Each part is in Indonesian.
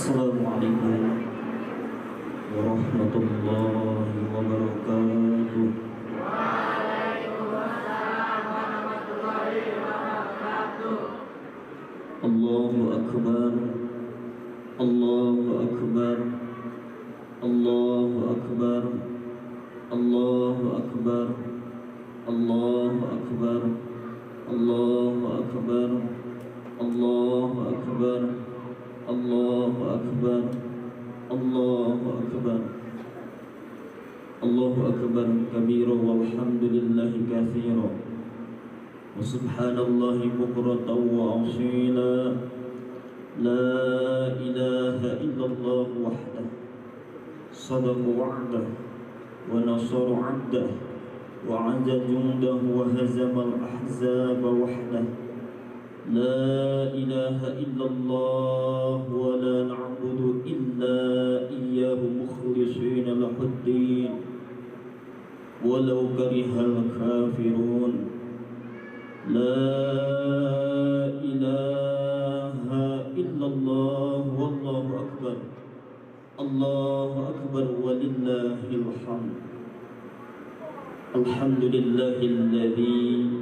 Assalamualaikum warahmatullahi wabarakatuh. Waalaikumsalam warahmatullahi wabarakatuh. Allahu akbar. Allahu akbar. Allahu akbar. Allahu akbar. Allahu akbar. Allahu akbar. Allahu akbar. Allahu akbar. Allahu akbar. Allahu akbar kabira walhamdulillahi katsira wa subhanallahi bukratan wa asila. La ilaha illallah wahdah sadaqa wa'dah wa nasara 'abdah wa 'azza jundahu wa hazama al-ahzaba wahdah. La ilaha illallah wa la na'budu illa iyyahu mukhlishina lahuddin walau karihal kafirun. La ilaha illallah wallahu akbar. Allahu akbar walillahil hamd. Alhamdulillahilladzi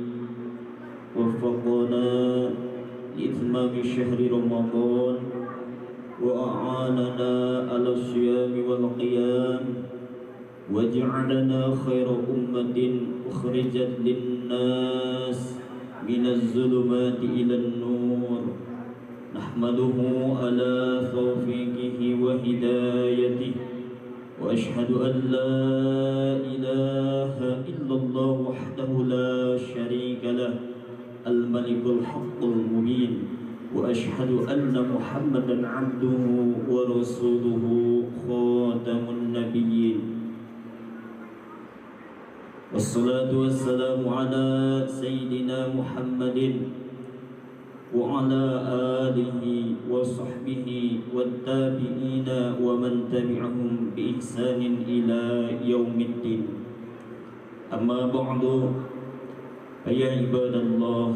وفقنا لإتمام شهر رمضان وأعاننا على الصيام والقيام وجعلنا خير أمة أخرجت للناس من الظلمات إلى النور. نحمده على توفيقه وهدايته وأشهد أن لا إله إلا الله وحده لا شريك له الملك الحق المبين وأشهد أن محمدا عبده ورسوله خاتم النبيين. والصلاة والسلام على سيدنا محمد وعلى آله وصحبه والتابعين ومن تبعهم بإحسان إلى يوم الدين. أما بعد فيا عباد الله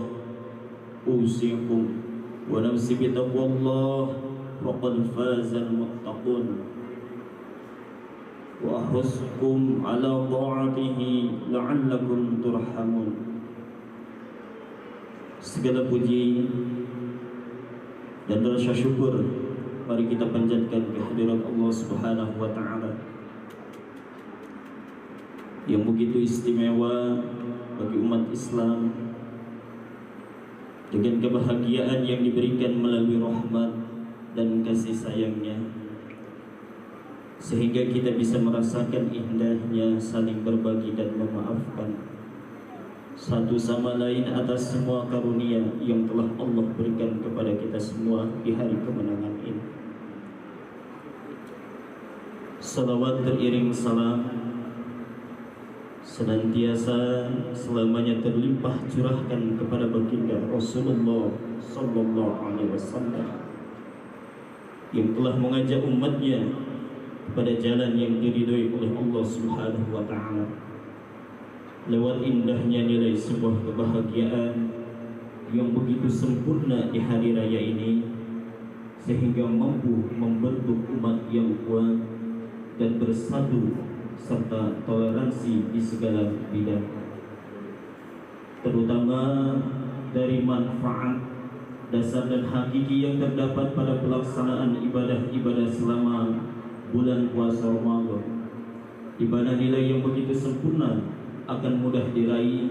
أوصيكم ونفسي بتقوى الله وقد فاز المتقون وأحثكم على طاعته لعلكم ترحمون. Segala puji dan rasa syukur mari kita panjatkan kehadirat Allah Subhanahu wa taala yang begitu istimewa bagi umat Islam dengan kebahagiaan yang diberikan melalui rahmat dan kasih sayangnya, sehingga kita bisa merasakan indahnya saling berbagi dan memaafkan satu sama lain atas semua karunia yang telah Allah berikan kepada kita semua di hari kemenangan ini. Salawat teriring salam senantiasa selamanya terlimpah curahkan kepada baginda Rasulullah sallallahu alaihi wasallam yang telah mengajak umatnya kepada jalan yang diridhoi oleh Allah Subhanahu wa taala lewat indahnya nilai sebuah kebahagiaan yang begitu sempurna di hari raya ini, sehingga mampu membentuk umat yang kuat dan bersatu serta toleransi di segala bidang, terutama dari manfaat dasar dan hakiki yang terdapat pada pelaksanaan ibadah-ibadah selama bulan puasa Ramadan, di mana nilai yang begitu sempurna akan mudah diraih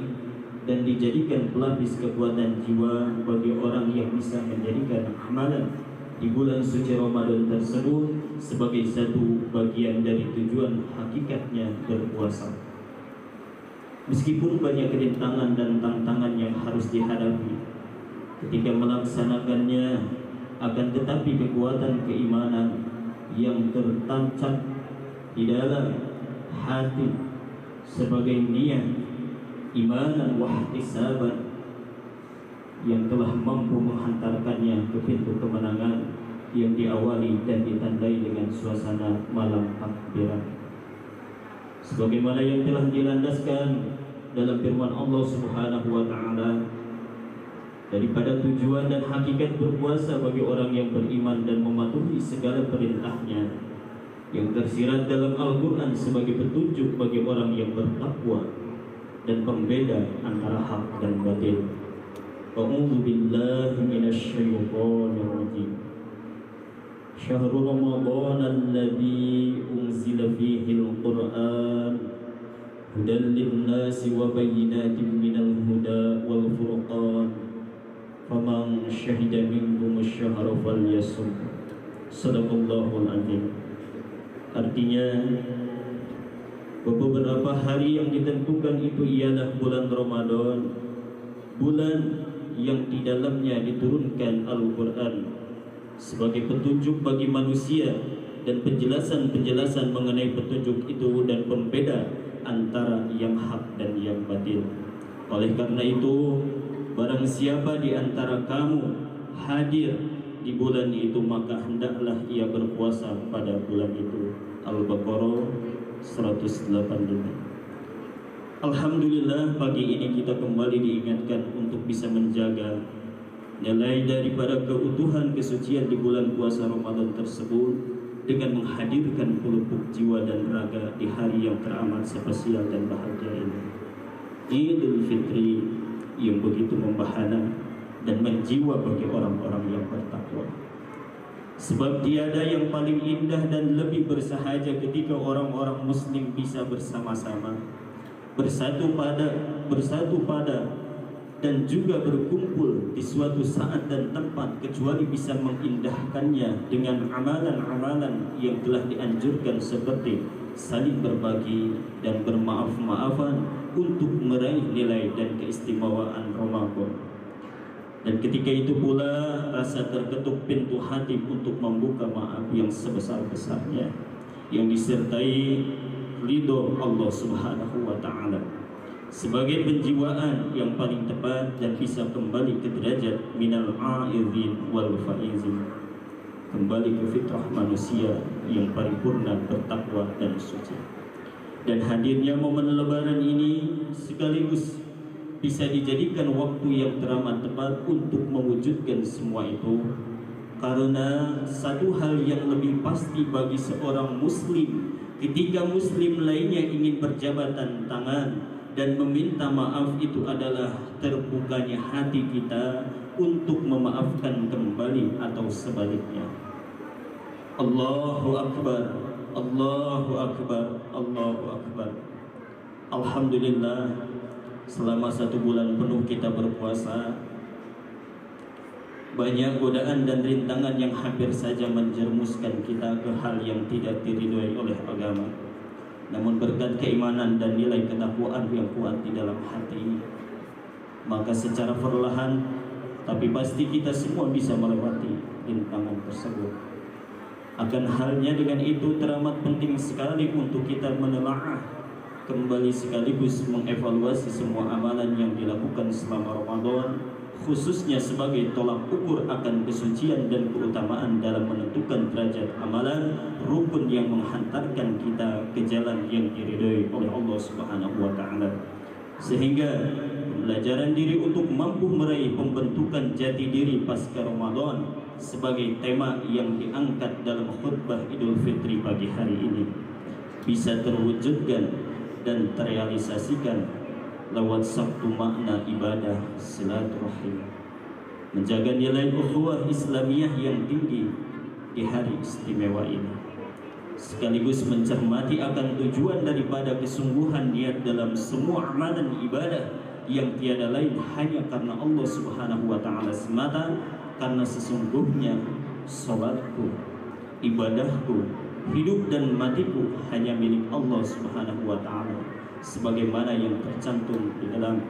dan dijadikan pelapis kekuatan jiwa bagi orang yang bisa menjadikan amalan di bulan suci Ramadan tersebut sebagai satu bagian dari tujuan hakikatnya berpuasa. Meskipun banyak rintangan dan tantangan yang harus dihadapi ketika melaksanakannya, akan tetapi kekuatan keimanan yang tertancap di dalam hati sebagai niat imanan wa ihtisaban yang telah mampu menghantarkannya ke pintu kemenangan yang diawali dan ditandai dengan suasana malam takbiran, sebagaimana yang telah dilandaskan dalam firman Allah Subhanahu wa taala, daripada tujuan dan hakikat berpuasa bagi orang yang beriman dan mematuhi segala perintahnya yang tersirat dalam Al-Quran sebagai petunjuk bagi orang yang bertakwa dan pembeda antara hak dan batil. A'udzu billahi minasy syaithanir rajim. Syahrul Ramadan alladzi unzila fihi al-Qur'an hudan lin-nasi wa bayyinatin minal huda wal furqan faman syahida minkum asy-syahra falyasum. Shadaqallahul azim. Artinya beberapa hari yang ditentukan itu ialah bulan Ramadan, bulan yang di dalamnya diturunkan Al-Quran sebagai petunjuk bagi manusia dan penjelasan-penjelasan mengenai petunjuk itu dan pembeda antara yang hak dan yang batil. Oleh karena itu, barang siapa di antara kamu hadir di bulan itu, maka hendaklah ia berpuasa pada bulan itu. Al-Baqarah 185. Alhamdulillah, pagi ini kita kembali diingatkan untuk bisa menjaga nilai daripada keutuhan kesucian di bulan puasa Ramadan tersebut dengan menghadirkan pelupuk jiwa dan raga di hari yang teramat spesial dan bahagia ini, Idul Fitri, yang begitu membahana dan menjiwa bagi orang-orang yang bertakwa. Sebab tiada yang paling indah dan lebih bersahaja ketika orang-orang muslim bisa bersama-sama, bersatu pada dan juga berkumpul di suatu saat dan tempat, kecuali bisa mengindahkannya dengan amalan-amalan yang telah dianjurkan seperti saling berbagi dan bermaaf-maafan untuk meraih nilai dan keistimewaan Ramadan. Dan ketika itu pula rasa terketuk pintu hati untuk membuka maaf yang sebesar-besarnya, yang disertai ridho Allah Subhanahu wa Ta'ala, sebagai penjiwaan yang paling tepat dan bisa kembali ke derajat minal a'idhin wal faizin, kembali ke fitrah manusia yang paripurna, bertakwa dan suci. Dan hadirnya momen lebaran ini sekaligus bisa dijadikan waktu yang teramat tepat untuk mewujudkan semua itu, karena satu hal yang lebih pasti bagi seorang muslim ketika muslim lainnya ingin berjabatan tangan dan meminta maaf, itu adalah terbukanya hati kita untuk memaafkan kembali atau sebaliknya. Allahu Akbar, Allahu Akbar, Allahu Akbar. Alhamdulillah, selama 1 bulan penuh kita berpuasa, banyak godaan dan rintangan yang hampir saja menjermuskan kita ke hal yang tidak diridhoi oleh agama. Namun berkat keimanan dan nilai ketakwaan yang kuat di dalam hati, maka secara perlahan tapi pasti kita semua bisa melewati rintangan tersebut. Akan halnya dengan itu teramat penting sekali untuk kita menelaah kembali sekaligus mengevaluasi semua amalan yang dilakukan selama Ramadan, khususnya sebagai tolak ukur akan kesucian dan keutamaan dalam menentukan derajat amalan rukun yang menghantarkan kita ke jalan yang diridhoi oleh Allah Subhanahu wa Ta'ala. Sehingga pembelajaran diri untuk mampu meraih pembentukan jati diri pasca Ramadan sebagai tema yang diangkat dalam khutbah Idul Fitri pagi hari ini bisa terwujudkan dan terrealisasikan lewat satu makna ibadah silaturahim, menjaga nilai ukhuwah Islamiyah yang tinggi di hari istimewa ini, sekaligus mencermati akan tujuan daripada kesungguhan niat dalam semua amalan ibadah yang tiada lain hanya karena Allah Subhanahu wa Ta'ala semata, karena sesungguhnya salatku, ibadahku, hidup dan matiku hanya milik Allah Subhanahu wa Ta'ala, sebagaimana yang tercantum di dalam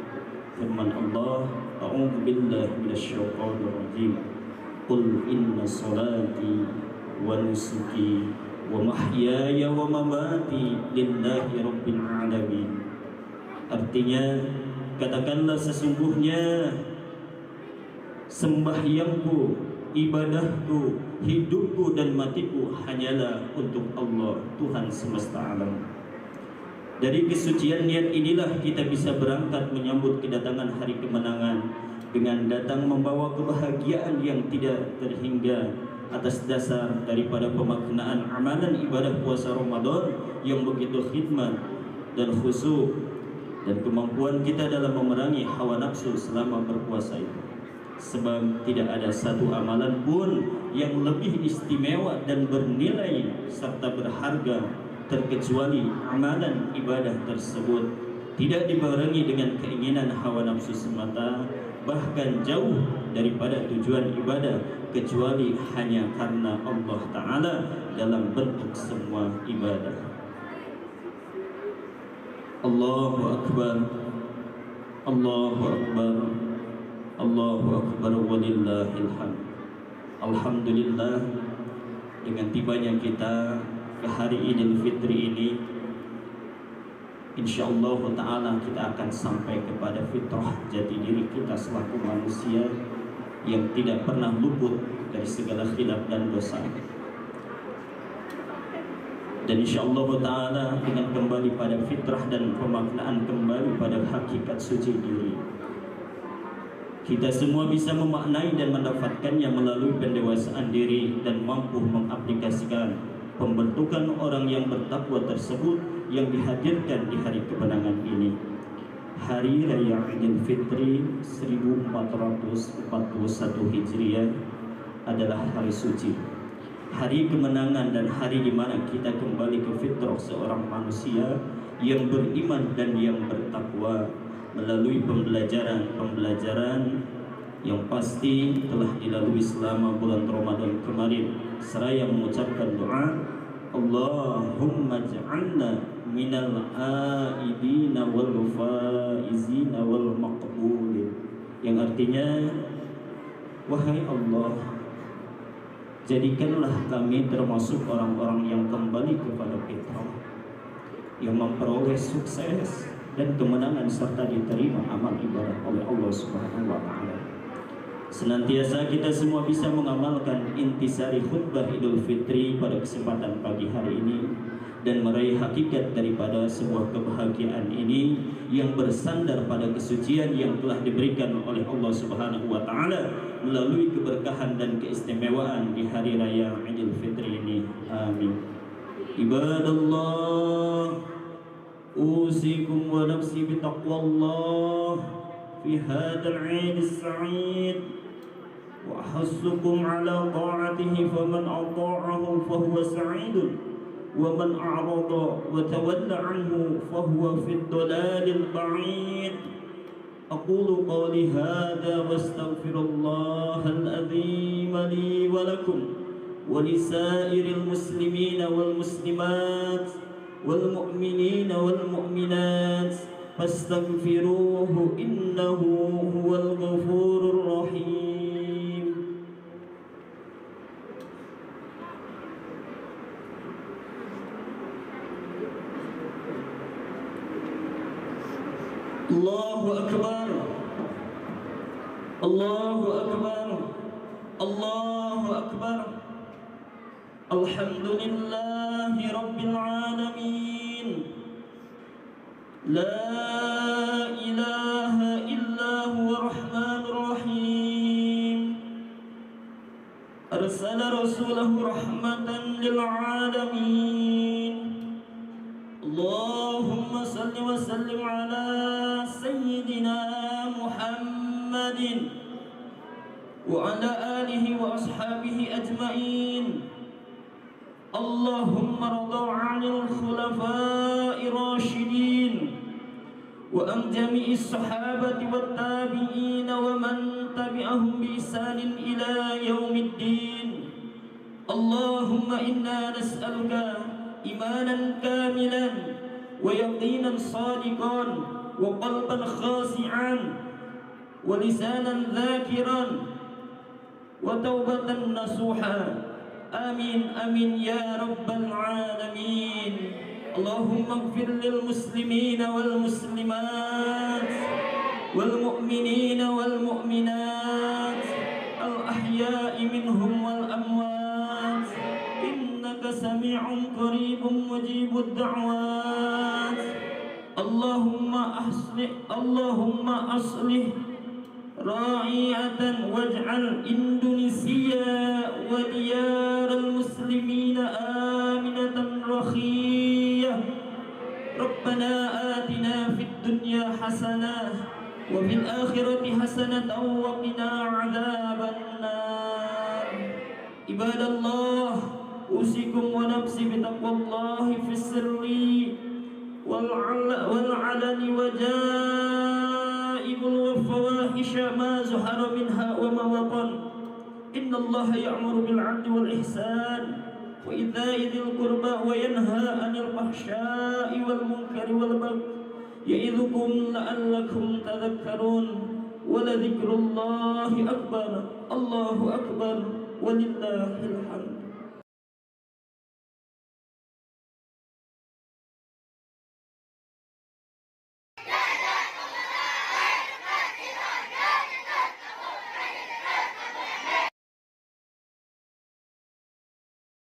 firman Allah, A'udzu billahi minasyaitonir rajim. Qul inna salati wa nusuki wa mahyaya wa mamati lillahi rabbil alamin. Artinya, katakanlah sesungguhnya sembahyangku, ibadahku, hidupku dan matiku hanyalah untuk Allah, Tuhan semesta alam. Dari kesucian niat inilah kita bisa berangkat menyambut kedatangan hari kemenangan dengan datang membawa kebahagiaan yang tidak terhingga atas dasar daripada pemaknaan amalan ibadah puasa Ramadan yang begitu khidmat dan khusyuk, dan kemampuan kita dalam memerangi hawa nafsu selama berpuasa itu. Sebab tidak ada satu amalan pun yang lebih istimewa dan bernilai serta berharga terkecuali amalan ibadah tersebut tidak dibarengi dengan keinginan hawa nafsu semata, bahkan jauh daripada tujuan ibadah, kecuali hanya karena Allah Ta'ala dalam bentuk semua ibadah. Allahu Akbar, Allahu Akbar, Allahu Akbar, walillahil hamd. Alhamdulillah, dengan tibanya kita ke hari Idul Fitri ini, insyaallah ta'ala kita akan sampai kepada fitrah jati diri kita selaku manusia yang tidak pernah luput dari segala khilaf dan dosa. Dan insyaallah ta'ala dengan kembali pada fitrah dan pemaknaan kembali pada hakikat suci diri, kita semua bisa memaknai dan mendapatkannya melalui pendewasaan diri dan mampu mengaplikasikan pembentukan orang yang bertakwa tersebut yang dihadirkan di hari kemenangan ini. Hari Raya Idul Fitri 1441 Hijriah adalah hari suci, hari kemenangan, dan hari di mana kita kembali ke fitrah seorang manusia yang beriman dan yang bertakwa melalui pembelajaran yang pasti telah dilalui selama bulan Ramadan kemarin, seraya mengucapkan doa Allahumma ja'alna minal aidina wal faizina wal maqbulin, yang artinya, wahai Allah, jadikanlah kami termasuk orang-orang yang kembali kepada fitrah, yang memperoleh sukses dan kemenangan serta diterima amal ibadah oleh Allah Subhanahu wa Ta'ala. Senantiasa kita semua bisa mengamalkan intisari khutbah Idul Fitri pada kesempatan pagi hari ini dan meraih hakikat daripada sebuah kebahagiaan ini yang bersandar pada kesucian yang telah diberikan oleh Allah Subhanahu wa Ta'ala melalui keberkahan dan keistimewaan di hari raya Idul Fitri ini. Amin. Ibadallah, أوصيكم ونفسي بتقوى الله في هذا العيد السعيد، وأحثكم على طاعته، فمن أطاعه فهو سعيد، ومن أعرض وتولى عنه فهو في الضلال البعيد. أقول قولي هذا واستغفر الله العظيم لي ولكم ولسائر المسلمين والمسلمات والمؤمنين والمؤمنات فاستغفروه إنه هو الغفور الرحيم. الله أكبر، الله أكبر، الله أكبر. الحمد لله رب العالمين، لا إله إلا هو الرحمن الرحيم، أرسل رسوله رحمة للعالمين. اللهم صل وسلم على سيدنا محمد وعلى آله وأصحابه أجمعين. اللهم ارض عن الخلفاء الراشدين وعن جميع الصحابة والتابعين ومن تبعهم بإحسان إلى يوم الدين. اللهم إنا نسألك إيمانا كاملا ويقينا صادقا وقلبا خاشعا ولسانا ذاكرا وتوبة نصوحا. آمين آمين يا رب العالمين. اللهم اغفر للمسلمين والمسلمات والمؤمنين والمؤمنات الأحياء منهم والأموات، إنك سميع قريب مجيب الدعوات. اللهم أصلح راعية واجعل إندونيسيا وديار المسلمين آمنة رخية. ربنا آتنا في الدنيا حسنة وفي الآخرة حسنة وقنا عذاب النار. عباد الله، أوصيكم ونفسي بتقوى الله في السر والعلن وجائب والفواحش ما ظهر منها وما بطن. إن الله يأمر بالعدل والإحسان وإيتاء ذي القربى وينهى عن الفحشاء والمنكر والبغي يعظكم لعلكم تذكرون. ولذكر الله أكبر. الله أكبر ولله الحمد.